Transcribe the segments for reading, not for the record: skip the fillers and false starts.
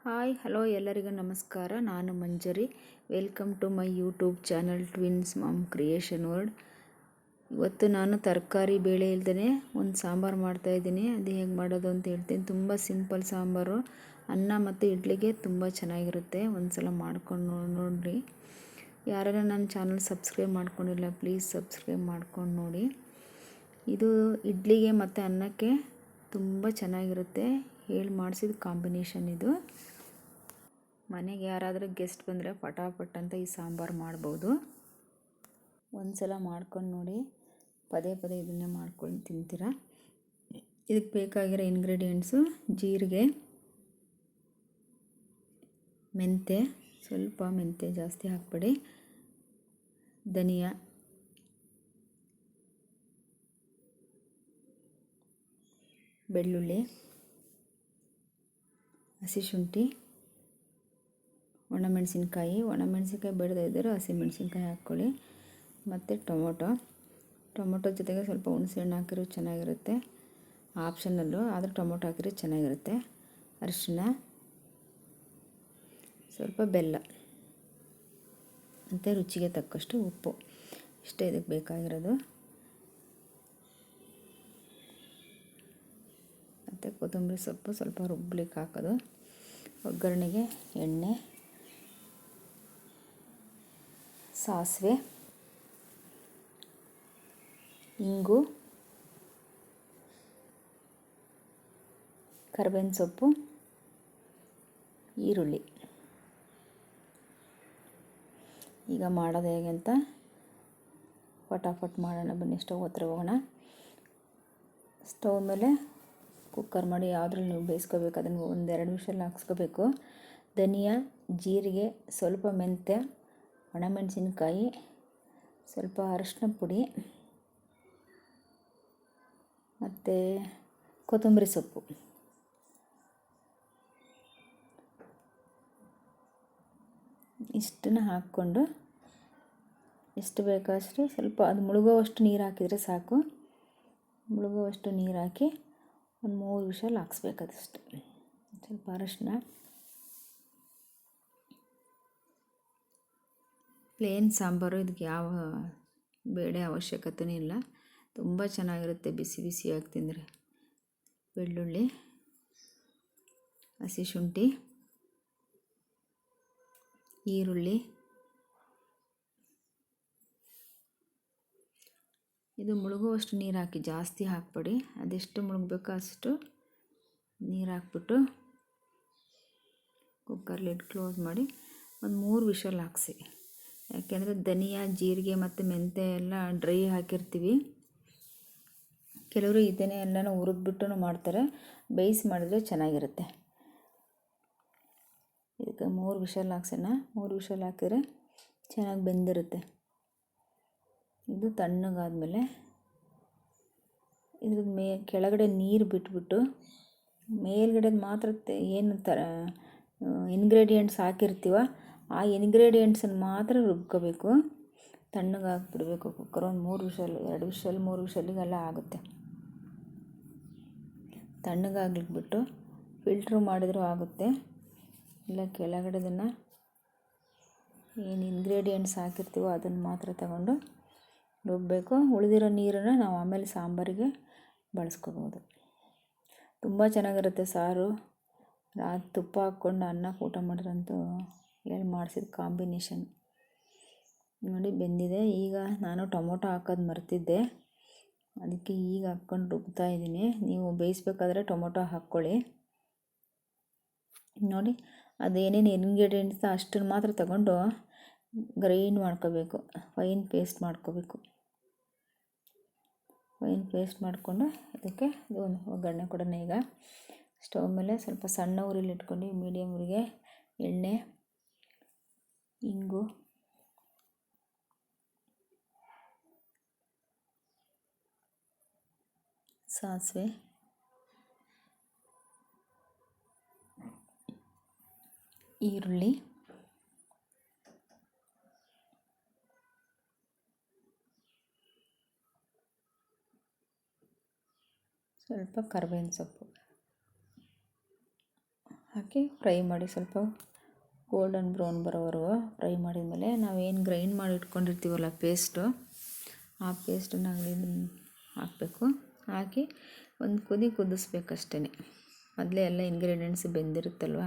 Hi hello ಎಲ್ಲರಿಗೂ ನಮಸ್ಕಾರ. ನಾನು Manjari. Welcome to my YouTube channel twins mom creation world. ಇವತ್ತು ನಾನು ತರಕಾರಿ ಬೇಳೆ ಇಲ್ದೇ ಒಂದು ಸಾಂಬಾರು ಮಾಡ್ತಾಯಿದ್ದೀನಿ. ಅದು ಹೇಗೆ ಮಾಡೋದು ಅಂತ ಹೇಳ್ತೀನಿ. ತುಂಬ ಸಿಂಪಲ್ ಸಾಂಬಾರು, ಅನ್ನ ಮತ್ತು ಇಡ್ಲಿಗೆ ತುಂಬ ಚೆನ್ನಾಗಿರುತ್ತೆ. ಒಂದು ಸಲ ಮಾಡ್ಕೊಂಡು ನೋಡಿರಿ. ಯಾರೆಲ್ಲ ನನ್ನ ಚಾನಲ್ ಸಬ್ಸ್ಕ್ರೈಬ್ ಮಾಡ್ಕೊಂಡಿಲ್ಲ ಪ್ಲೀಸ್ ಸಬ್ಸ್ಕ್ರೈಬ್ ಮಾಡ್ಕೊಂಡು ನೋಡಿ. ಇದು ಇಡ್ಲಿಗೆ ಮತ್ತು ಅನ್ನಕ್ಕೆ ತುಂಬ ಚೆನ್ನಾಗಿರುತ್ತೆ. ಹೇಳಿ ಮಾಡಿಸಿದ ಕಾಂಬಿನೇಷನ್ ಇದು. ಮನೆಗೆ ಯಾರಾದರೂ ಗೆಸ್ಟ್ ಬಂದರೆ ಪಟಾಪಟ್ ಅಂತ ಈ ಸಾಂಬಾರು ಮಾಡ್ಬೋದು. ಒಂದು ಸಲ ಮಾಡ್ಕೊಂಡು ನೋಡಿ, ಪದೇ ಪದೇ ಇದನ್ನೇ ಮಾಡ್ಕೊಂಡು ತಿಂತೀರ. ಇದಕ್ಕೆ ಬೇಕಾಗಿರೋ ಇಂಗ್ರೀಡಿಯೆಂಟ್ಸು: ಜೀರಿಗೆ, ಮೆಂತ್ಯ, ಸ್ವಲ್ಪ ಮೆಂತ್ಯ ಜಾಸ್ತಿ ಹಾಕಬೇಡಿ, ಧನಿಯಾ, ಬೆಳ್ಳುಳ್ಳಿ, ಹಸಿ ಶುಂಠಿ, ಒಣಮೆಣಸಿನ್ಕಾಯಿ ಬೇಡದೇ ಇದ್ದರೆ ಹಸಿಮೆಣಸಿನ್ಕಾಯಿ ಹಾಕ್ಕೊಳ್ಳಿ, ಮತ್ತು ಟೊಮೊಟೊ ಜೊತೆಗೆ ಸ್ವಲ್ಪ ಹುಣಸೆಹಣ್ಣು ಹಾಕಿರೋ ಚೆನ್ನಾಗಿರುತ್ತೆ. ಆಪ್ಷನಲ್ಲು, ಆದರೆ ಟೊಮೊಟೊ ಹಾಕಿದ್ರೆ ಚೆನ್ನಾಗಿರುತ್ತೆ. ಅರಿಶಿನ, ಸ್ವಲ್ಪ ಬೆಲ್ಲ, ಮತ್ತು ರುಚಿಗೆ ತಕ್ಕಷ್ಟು ಉಪ್ಪು. ಇಷ್ಟೇ ಇದಕ್ಕೆ ಬೇಕಾಗಿರೋದು. ಮತ್ತು ಕೊತ್ತಂಬರಿ ಸೊಪ್ಪು ಸ್ವಲ್ಪ ರುಬ್ಲಿಕ್ಕೆ ಹಾಕೋದು. ಒಗ್ಗರಣೆಗೆ ಎಣ್ಣೆ, ಸಾಸಿವೆ, ಇಂಗು, ಕರಿಬೇವಿನ ಸೊಪ್ಪು, ಈರುಳ್ಳಿ. ಈಗ ಮಾಡೋದು ಹೇಗೆ ಅಂತ ಫಟಾಫಟ್ ಮಾಡೋಣ ಬನ್ನಿ. ಸ್ಟವ್ ಹತ್ರ ಹೋಗೋಣ. ಸ್ಟವ್ ಮೇಲೆ ಕುಕ್ಕರ್ ಮಾಡಿ ಯಾವುದ್ರಲ್ಲಿ ನೀವು ಬೇಯಿಸ್ಕೋಬೇಕು ಅದನ್ನು 1-2 ವಿಷಲ್ ಹಾಕ್ಸ್ಕೋಬೇಕು. ಧನಿಯಾ, ಜೀರಿಗೆ, ಸ್ವಲ್ಪ ಮೆಂತ್ಯ, ಒಣಮೆಣಸಿನ್ಕಾಯಿ, ಸ್ವಲ್ಪ ಅರಿಶಿನ ಪುಡಿ, ಮತ್ತು ಕೊತ್ತಂಬರಿ ಸೊಪ್ಪು. ಇಷ್ಟನ್ನು ಹಾಕ್ಕೊಂಡು ಎಷ್ಟು ಬೇಕಷ್ಟು ಸ್ವಲ್ಪ ಅದು ಮುಳುಗೋವಷ್ಟು ನೀರು ಹಾಕಿದರೆ ಸಾಕು. ಮುಳುಗೋವಷ್ಟು ನೀರು ಹಾಕಿ ಒಂದು 3 ವಿಷಲ್ ಹಾಕ್ಸ್ಬೇಕು ಅದಷ್ಟು. ಸ್ವಲ್ಪ ಅರಿಶಿನ. ಪ್ಲೇನ್ ಸಾಂಬಾರು, ಇದಕ್ಕೆ ಯಾವ ಬೇಳೆ ಅವಶ್ಯಕತೆಯೂ ಇಲ್ಲ. ತುಂಬ ಚೆನ್ನಾಗಿರುತ್ತೆ ಬಿಸಿ ಬಿಸಿಯಾಗಿ ತಿಂದರೆ. ಬೆಳ್ಳುಳ್ಳಿ, ಹಸಿ ಶುಂಠಿ, ಈರುಳ್ಳಿ. ಇದು ಮುಳುಗುವಷ್ಟು ನೀರು ಹಾಕಿ, ಜಾಸ್ತಿ ಹಾಕಬೇಡಿ. ಅದೆಷ್ಟು ಮುಳುಗಬೇಕೋ ಅಷ್ಟು ನೀರು ಹಾಕ್ಬಿಟ್ಟು ಕುಕ್ಕರ್ ಲಿಡ್ ಕ್ಲೋಸ್ ಮಾಡಿ ಒಂದು 3 ವಿಷಲ್ ಹಾಕಿಸಿ. ಯಾಕೆಂದರೆ ಧನಿಯಾ, ಜೀರಿಗೆ ಮತ್ತು ಮೆಂತ್ಯ ಎಲ್ಲ ಡ್ರೈ ಹಾಕಿರ್ತೀವಿ. ಕೆಲವರು ಇದನ್ನೇ ಎಲ್ಲನೂ ಹುರಿದ್ಬಿಟ್ಟು ಮಾಡ್ತಾರೆ. ಬೇಯಿಸಿ ಮಾಡಿದ್ರೆ ಚೆನ್ನಾಗಿರುತ್ತೆ. ಇದಕ್ಕೆ 3 ವಿಷಲ್ ಹಾಕ್ಸೋಣ. 3 ವಿಷಲ್ ಹಾಕಿದ್ರೆ ಚೆನ್ನಾಗಿ ಬೆಂದಿರುತ್ತೆ. ಇದು ತಣ್ಣಗಾದ್ಮೇಲೆ ಇದ್ರ ಕೆಳಗಡೆ ನೀರು ಬಿಟ್ಬಿಟ್ಟು ಮೇಲ್ಗಡೆ ಮಾತ್ರ ಏನು ಇಂಗ್ರೀಡಿಯೆಂಟ್ಸ್ ಹಾಕಿರ್ತೀವ ಆ ಇಂಗ್ರೀಡಿಯೆಂಟ್ಸನ್ನು ಮಾತ್ರ ರುಬ್ಕೋಬೇಕು. ತಣ್ಣಗಾಗಿಬಿಡ್ಬೇಕು ಕುಕ್ಕರ್. ಒಂದು 3 ವಿಷಲ್ 2 ವಿಷಲ್ 3 ವಿಷಲ್ಲಿಗೆಲ್ಲ ಆಗುತ್ತೆ. ತಣ್ಣಗಾಗ್ಲಿಕ್ಬಿಟ್ಟು ಫಿಲ್ಟ್ರ್ ಮಾಡಿದ್ರೂ ಆಗುತ್ತೆ. ಇಲ್ಲ ಕೆಳಗಡೆದನ್ನು ಏನು ಇಂಗ್ರೀಡಿಯೆಂಟ್ಸ್ ಹಾಕಿರ್ತೀವೋ ಅದನ್ನು ಮಾತ್ರ ತಗೊಂಡು ರುಬ್ಬಬೇಕು. ಉಳಿದಿರೋ ನೀರನ್ನು ನಾವು ಆಮೇಲೆ ಸಾಂಬಾರಿಗೆ ಬಳಸ್ಕೋಬೋದು. ತುಂಬ ಚೆನ್ನಾಗಿರುತ್ತೆ ಸಾರು. ತುಪ್ಪ ಹಾಕ್ಕೊಂಡು ಅನ್ನಕ್ಕೆ ಊಟ ಮಾಡಿದ್ರಂತೂ ಹೇಳಿ ಮಾಡಿಸಿದ ಕಾಂಬಿನೇಷನ್. ನೋಡಿ ಬೆಂದಿದೆ. ಈಗ ನಾನು ಟೊಮೊಟೊ ಹಾಕೋದು ಮರ್ತಿದ್ದೆ, ಅದಕ್ಕೆ ಈಗ ಹಾಕ್ಕೊಂಡು ರುಬ್ತಾ ಇದ್ದೀನಿ. ನೀವು ಬೇಯಿಸ್ಬೇಕಾದ್ರೆ ಟೊಮೊಟೊ ಹಾಕ್ಕೊಳ್ಳಿ. ನೋಡಿ ಅದೇನೇನು ಇಂಗ್ರೀಡಿಯೆಂಟ್ಸ್ ಅಷ್ಟನ್ನು ಮಾತ್ರ ತಗೊಂಡು ಗ್ರೈಂಡ್ ಮಾಡ್ಕೋಬೇಕು. ಫೈನ್ ಪೇಸ್ಟ್ ಮಾಡ್ಕೋಬೇಕು. ಫೈನ್ ಪೇಸ್ಟ್ ಮಾಡಿಕೊಂಡು ಇದಕ್ಕೆ ಒಂದು ಒಗ್ಗರಣೆ ಕೊಡೋಣ. ಈಗ ಸ್ಟವ್ ಮೇಲೆ ಸ್ವಲ್ಪ ಸಣ್ಣ ಉರಿಲಿ ಇಟ್ಕೊಂಡು ಮೀಡಿಯಮ್ ಉರಿಗೆ ಎಣ್ಣೆ, ಇಂಗು, ಸಾಸಿವೆ, ಈರುಳ್ಳಿ, ಸ್ವಲ್ಪ ಕರಿಬೇವಿನ ಸೊಪ್ಪು ಹಾಕಿ ಫ್ರೈ ಮಾಡಿ, ಸ್ವಲ್ಪ ಗೋಲ್ಡನ್ ಬ್ರೌನ್ ಬರೋವರೆಗೂ ಫ್ರೈ ಮಾಡಿದ್ಮೇಲೆ ನಾವೇನು ಗ್ರೈಂಡ್ ಮಾಡಿ ಇಟ್ಕೊಂಡಿರ್ತೀವಲ್ಲ ಪೇಸ್ಟು, ಆ ಪೇಸ್ಟನ್ನು ಹಾಕಬೇಕು. ಹಾಕಿ ಒಂದು ಕುದಿಸ್ಬೇಕಷ್ಟೇ. ಮೊದಲೇ ಎಲ್ಲ ಇಂಗ್ರೀಡಿಯೆಂಟ್ಸ್ ಬೆಂದಿರುತ್ತಲ್ವ.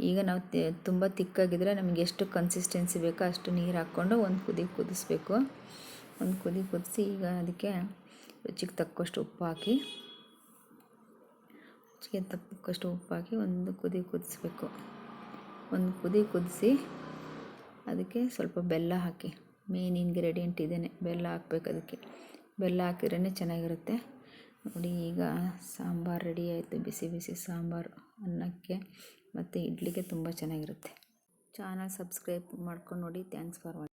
ಈಗ ನಾವು ತುಂಬ ತಿಕ್ಕಾಗಿದ್ದರೆ ನಮಗೆ ಎಷ್ಟು ಕನ್ಸಿಸ್ಟೆನ್ಸಿ ಬೇಕೋ ಅಷ್ಟು ನೀರು ಹಾಕ್ಕೊಂಡು ಒಂದು ಕುದಿಸ್ಬೇಕು. ಒಂದು ಕುದಿಸಿ ಈಗ ಅದಕ್ಕೆ ರುಚಿಗೆ ತಕ್ಕಷ್ಟು ಉಪ್ಪು ಹಾಕಿ ಒಂದು ಕುದಿಸ್ಬೇಕು. ಒಂದು ಕುದಿಸಿ ಅದಕ್ಕೆ ಸ್ವಲ್ಪ ಬೆಲ್ಲ ಹಾಕಿ. ಮೇನ್ ಇಂಗ್ರೀಡಿಯೆಂಟ್ ಇದೇನೆ, ಬೆಲ್ಲ ಹಾಕ್ಬೇಕು. ಅದಕ್ಕೆ ಬೆಲ್ಲ ಹಾಕಿದ್ರೇ ಚೆನ್ನಾಗಿರುತ್ತೆ. ನೋಡಿ, ಈಗ ಸಾಂಬಾರು ರೆಡಿ ಆಯಿತು. ಬಿಸಿ ಬಿಸಿ ಸಾಂಬಾರು ಅನ್ನಕ್ಕೆ ಮತ್ತು ಇಡ್ಲಿಗೆ ತುಂಬ ಚೆನ್ನಾಗಿರುತ್ತೆ. ಚಾನಲ್ ಸಬ್ಸ್ಕ್ರೈಬ್ ಮಾಡ್ಕೊಂಡು ನೋಡಿ. Thanks for watching.